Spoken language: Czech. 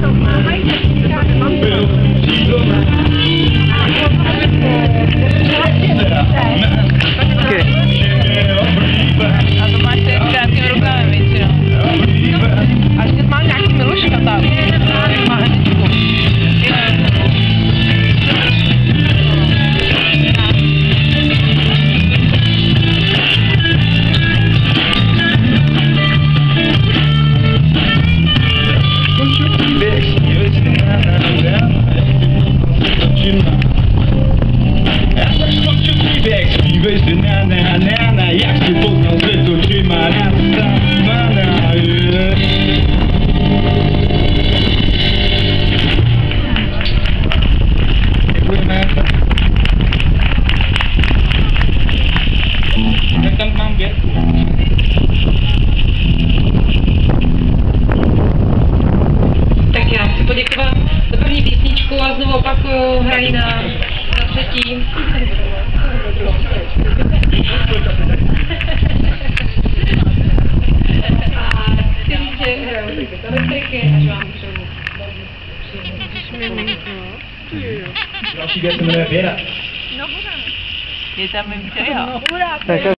A to máš tady s krátkým rukavem většinou. A ještě má nějaký miluška tam. Jak má Aničku. Jak si poznal světu, či má děkujeme. Tak tam mám Běrku. Tak já chci poděkovat za první písničku a znovu opakuju, hrají na třetí. Další věc se jmenuje Věra. Je tam jim přeja.